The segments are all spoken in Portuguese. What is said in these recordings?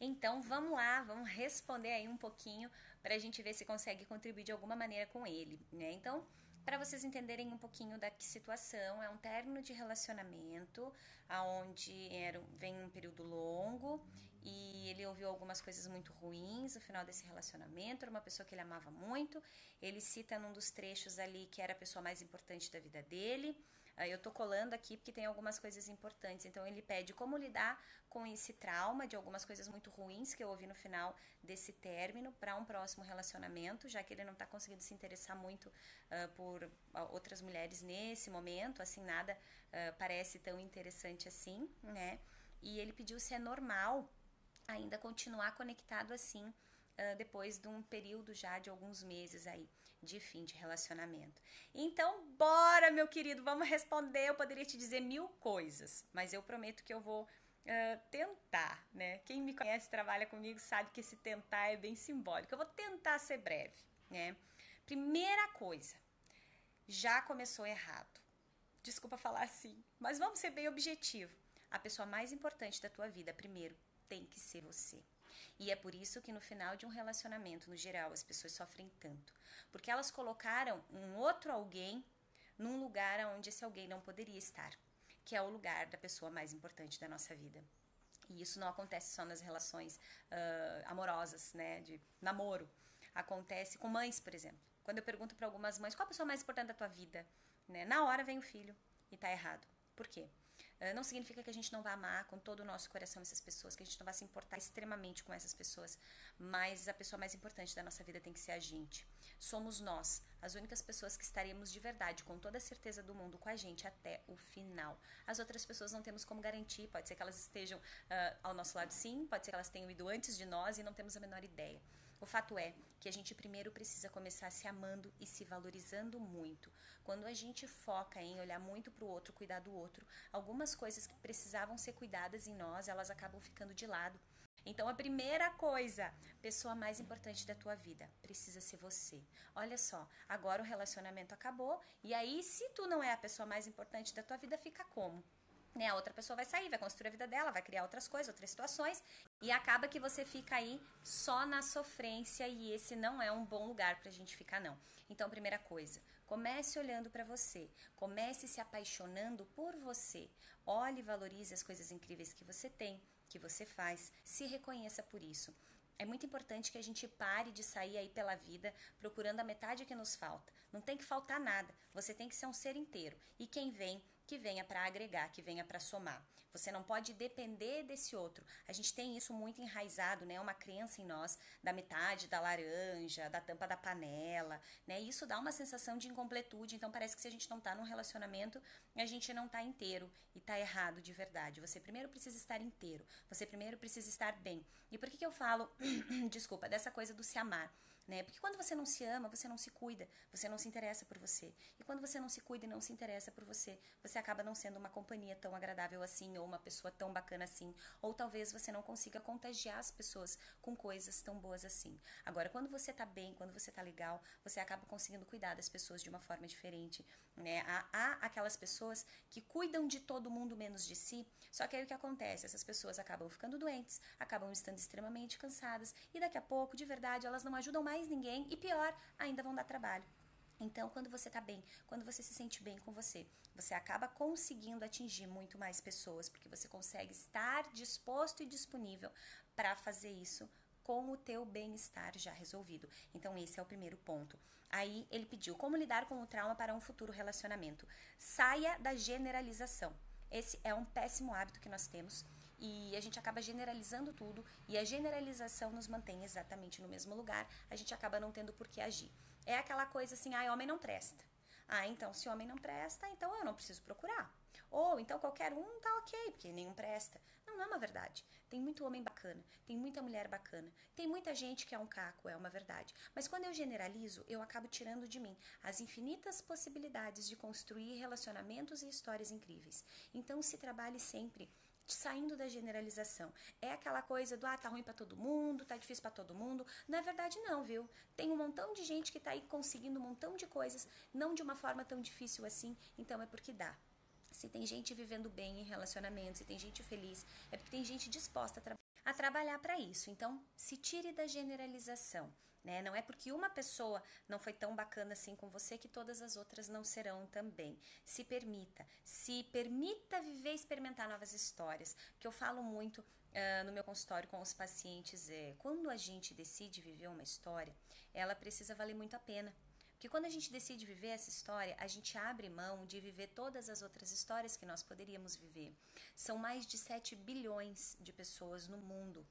Então vamos lá, vamos responder aí um pouquinho para a gente ver se consegue contribuir de alguma maneira com ele, né? Então, para vocês entenderem um pouquinho da que situação, é um término de relacionamento, aonde vem um período longo e ele ouviu algumas coisas muito ruins no final desse relacionamento, era uma pessoa que ele amava muito, ele cita num dos trechos ali que era a pessoa mais importante da vida dele. Eu tô colando aqui porque tem algumas coisas importantes. Então ele pede como lidar com esse trauma de algumas coisas muito ruins que eu ouvi no final desse término para um próximo relacionamento, já que ele não tá conseguindo se interessar muito por outras mulheres nesse momento, assim, nada parece tão interessante assim, né? E ele pediu se é normal ainda continuar conectado assim depois de um período já de alguns meses aí de fim de relacionamento. Então, bora, meu querido, vamos responder. Eu poderia te dizer 1000 coisas, mas eu prometo que eu vou tentar, né? Quem me conhece, trabalha comigo, sabe que esse tentar é bem simbólico. Eu vou tentar ser breve, né? Primeira coisa, já começou errado. Desculpa falar assim, mas vamos ser bem objetivo. A pessoa mais importante da tua vida, primeiro, tem que ser você. E é por isso que no final de um relacionamento, no geral, as pessoas sofrem tanto. Porque elas colocaram um outro alguém num lugar onde esse alguém não poderia estar, que é o lugar da pessoa mais importante da nossa vida. E isso não acontece só nas relações amorosas, né, de namoro. Acontece com mães, por exemplo. Quando eu pergunto para algumas mães qual a pessoa mais importante da tua vida, né, na hora vem o filho e tá errado. Por quê? Não significa que a gente não vá amar com todo o nosso coração essas pessoas, que a gente não vá se importar extremamente com essas pessoas, mas a pessoa mais importante da nossa vida tem que ser a gente. Somos nós, as únicas pessoas que estaremos de verdade, com toda a certeza do mundo, com a gente até o final. As outras pessoas não temos como garantir, pode ser que elas estejam ao nosso lado sim, pode ser que elas tenham ido antes de nós e não temos a menor ideia. O fato é que a gente primeiro precisa começar se amando e se valorizando muito. Quando a gente foca em olhar muito para o outro, cuidar do outro, algumas coisas que precisavam ser cuidadas em nós, elas acabam ficando de lado. Então a primeira coisa, pessoa mais importante da tua vida, precisa ser você. Olha só, agora o relacionamento acabou e aí se tu não é a pessoa mais importante da tua vida, fica como? Né, a outra pessoa vai sair, vai construir a vida dela, vai criar outras coisas, outras situações e acaba que você fica aí só na sofrência e esse não é um bom lugar pra gente ficar não. Então, primeira coisa, comece olhando pra você, comece se apaixonando por você. Olhe e valorize as coisas incríveis que você tem, que você faz, se reconheça por isso. É muito importante que a gente pare de sair aí pela vida procurando a metade que nos falta. Não tem que faltar nada. Você tem que ser um ser inteiro. E quem vem, que venha para agregar, que venha para somar. Você não pode depender desse outro. A gente tem isso muito enraizado, né? Uma crença em nós da metade da laranja, da tampa da panela, né? Isso dá uma sensação de incompletude. Então parece que se a gente não tá num relacionamento, a gente não tá inteiro e tá errado de verdade. Você primeiro precisa estar inteiro. Você primeiro precisa estar bem. E por que eu falo desculpa, dessa coisa do se amar, né? Porque quando você não se ama, você não se cuida, você não se interessa por você. E quando você não se cuida e não se interessa por você, você acaba não sendo uma companhia tão agradável assim, ou uma pessoa tão bacana assim, ou talvez você não consiga contagiar as pessoas com coisas tão boas assim. Agora, quando você tá bem, quando você tá legal, você acaba conseguindo cuidar das pessoas de uma forma diferente, né? Há aquelas pessoas que cuidam de todo mundo menos de si, só que aí o que acontece? Essas pessoas acabam ficando doentes, acabam estando extremamente cansadas e daqui a pouco, de verdade, elas não ajudam mais ninguém e pior, ainda vão dar trabalho. Então, quando você tá bem, quando você se sente bem com você, você acaba conseguindo atingir muito mais pessoas, porque você consegue estar disposto e disponível para fazer isso com o teu bem-estar já resolvido. Então, esse é o primeiro ponto. Aí, ele pediu como lidar com o trauma para um futuro relacionamento. Saia da generalização. Esse é um péssimo hábito que nós temos e a gente acaba generalizando tudo e a generalização nos mantém exatamente no mesmo lugar, a gente acaba não tendo por que agir. É aquela coisa assim, homem não presta. Então se homem não presta, então eu não preciso procurar. Ou então qualquer um tá ok, porque nenhum presta. Não, não é uma verdade. Tem muito homem bacana, tem muita mulher bacana, tem muita gente que é um caco, é uma verdade. Mas quando eu generalizo, eu acabo tirando de mim as infinitas possibilidades de construir relacionamentos e histórias incríveis. Então se trabalhe sempre saindo da generalização. É aquela coisa do tá ruim pra todo mundo, tá difícil pra todo mundo. Não é verdade não, viu? Tem um montão de gente que tá aí conseguindo um montão de coisas, não de uma forma tão difícil assim, então é porque dá. Se tem gente vivendo bem em relacionamentos, se tem gente feliz, é porque tem gente disposta a trabalhar. a trabalhar para isso. Então, se tire da generalização. Né? Não é porque uma pessoa não foi tão bacana assim com você que todas as outras não serão também. Se permita viver e experimentar novas histórias. O que eu falo muito no meu consultório com os pacientes é, quando a gente decide viver uma história, ela precisa valer muito a pena. Porque quando a gente decide viver essa história, a gente abre mão de viver todas as outras histórias que nós poderíamos viver. São mais de 7 bilhões de pessoas no mundo.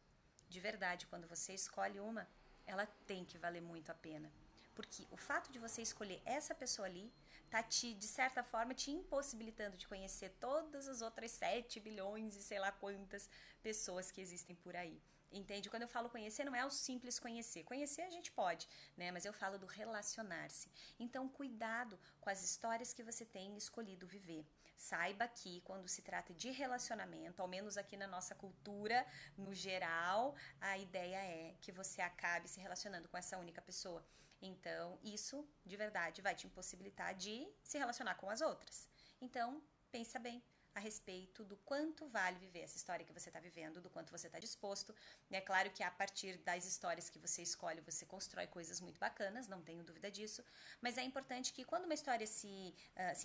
De verdade, quando você escolhe uma, ela tem que valer muito a pena. Porque o fato de você escolher essa pessoa ali tá de certa forma, te impossibilitando de conhecer todas as outras 7 bilhões e sei lá quantas pessoas que existem por aí. Entende? Quando eu falo conhecer, não é o simples conhecer. Conhecer a gente pode, né? Mas eu falo do relacionar-se. Então, cuidado com as histórias que você tem escolhido viver. Saiba que quando se trata de relacionamento, ao menos aqui na nossa cultura, no geral, a ideia é que você acabe se relacionando com essa única pessoa. Então, isso, de verdade, vai te impossibilitar de se relacionar com as outras. Então, pensa bem a respeito do quanto vale viver essa história que você está vivendo, do quanto você está disposto. É claro que a partir das histórias que você escolhe, você constrói coisas muito bacanas, não tenho dúvida disso, mas é importante que quando uma história se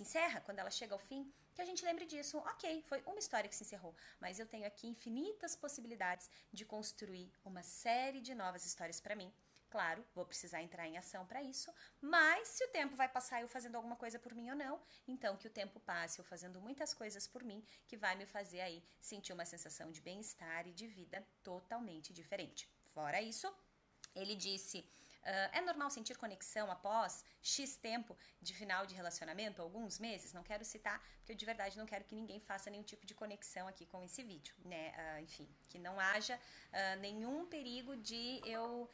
encerra, quando ela chega ao fim, que a gente lembre disso. Ok, foi uma história que se encerrou, mas eu tenho aqui infinitas possibilidades de construir uma série de novas histórias para mim. Claro, vou precisar entrar em ação para isso, mas se o tempo vai passar eu fazendo alguma coisa por mim ou não, então que o tempo passe eu fazendo muitas coisas por mim, que vai me fazer aí sentir uma sensação de bem-estar e de vida totalmente diferente. Fora isso, ele disse... é normal sentir conexão após X tempo de final de relacionamento, alguns meses? Não quero citar, porque eu de verdade não quero que ninguém faça nenhum tipo de conexão aqui com esse vídeo, né? Enfim, que não haja nenhum perigo de eu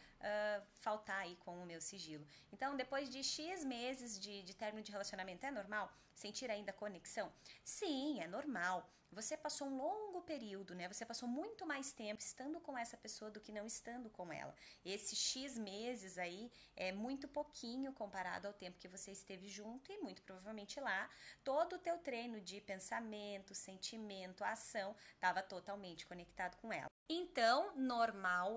faltar aí com o meu sigilo. Então, depois de X meses de término de relacionamento, é normal sentir ainda conexão? Sim, é normal. Você passou um longo período, né? Você passou muito mais tempo estando com essa pessoa do que não estando com ela. Esse X meses aí é muito pouquinho comparado ao tempo que você esteve junto e muito provavelmente lá todo o teu treino de pensamento, sentimento, ação estava totalmente conectado com ela. Então, normal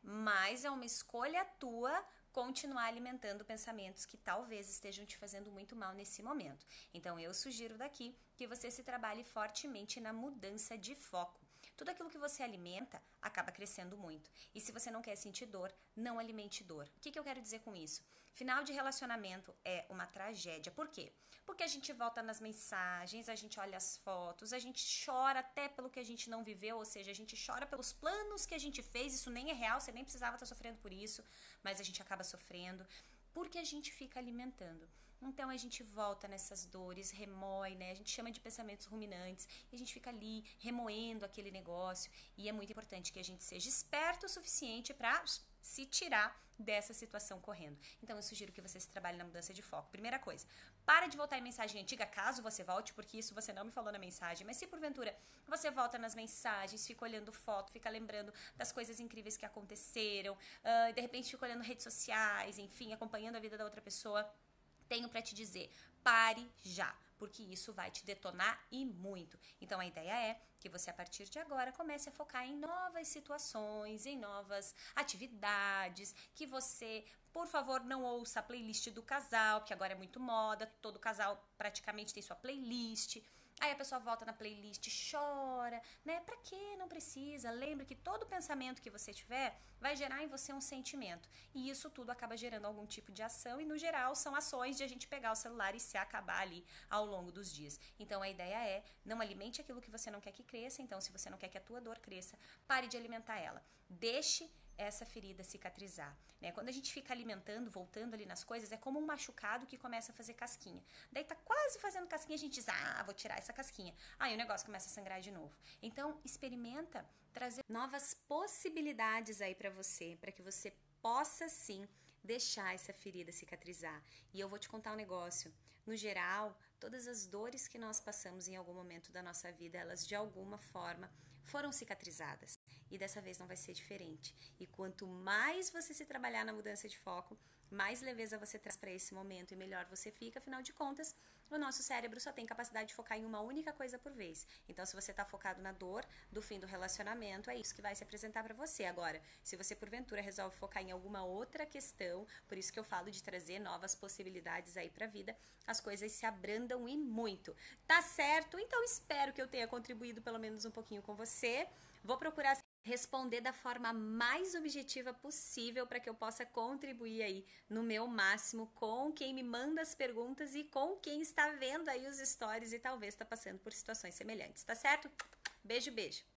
mas é uma escolha tua continuar alimentando pensamentos que talvez estejam te fazendo muito mal nesse momento. Então, eu sugiro daqui que você se trabalhe fortemente na mudança de foco. Tudo aquilo que você alimenta acaba crescendo muito. E se você não quer sentir dor, não alimente dor. O que eu quero dizer com isso? Final de relacionamento é uma tragédia. Por quê? Porque a gente volta nas mensagens, a gente olha as fotos, a gente chora até pelo que a gente não viveu, ou seja, a gente chora pelos planos que a gente fez, isso nem é real, você nem precisava estar sofrendo por isso, mas a gente acaba sofrendo porque a gente fica alimentando. Então a gente volta nessas dores, remói, né? A gente chama de pensamentos ruminantes e a gente fica ali remoendo aquele negócio. E é muito importante que a gente seja esperto o suficiente para se tirar dessa situação correndo. Então eu sugiro que você se trabalhe na mudança de foco. Primeira coisa, para de voltar em mensagem antiga, caso você volte, porque isso você não me falou na mensagem, mas se porventura você volta nas mensagens, fica olhando foto, fica lembrando das coisas incríveis que aconteceram, de repente fica olhando redes sociais, enfim, acompanhando a vida da outra pessoa, tenho para te dizer, pare já, porque isso vai te detonar e muito. Então a ideia é que você a partir de agora comece a focar em novas situações, em novas atividades, que você, por favor, não ouça a playlist do casal, que agora é muito moda, todo casal praticamente tem sua playlist. Aí a pessoa volta na playlist, chora, né? Pra quê? Não precisa. Lembre que todo pensamento que você tiver vai gerar em você um sentimento. E isso tudo acaba gerando algum tipo de ação e, no geral, são ações de a gente pegar o celular e se acabar ali ao longo dos dias. Então, a ideia é não alimente aquilo que você não quer que cresça. Então, se você não quer que a tua dor cresça, pare de alimentar ela. Deixe essa ferida cicatrizar, né? Quando a gente fica alimentando, voltando ali nas coisas, é como um machucado que começa a fazer casquinha. Daí tá quase fazendo casquinha, a gente diz, vou tirar essa casquinha. Aí o negócio começa a sangrar de novo. Então, experimenta trazer novas possibilidades aí pra você, para que você possa sim deixar essa ferida cicatrizar. E eu vou te contar um negócio. No geral, todas as dores que nós passamos em algum momento da nossa vida, elas de alguma forma foram cicatrizadas. E dessa vez não vai ser diferente. E quanto mais você se trabalhar na mudança de foco, mais leveza você traz para esse momento e melhor você fica. Afinal de contas, o nosso cérebro só tem capacidade de focar em uma única coisa por vez. Então, se você está focado na dor do fim do relacionamento, é isso que vai se apresentar para você. Agora, se você porventura resolve focar em alguma outra questão, por isso que eu falo de trazer novas possibilidades aí para a vida, as coisas se abrandam e muito. Tá certo? Então, espero que eu tenha contribuído pelo menos um pouquinho com você. Vou procurar responder da forma mais objetiva possível para que eu possa contribuir aí no meu máximo com quem me manda as perguntas e com quem está vendo aí os stories e talvez está passando por situações semelhantes, tá certo? Beijo, beijo!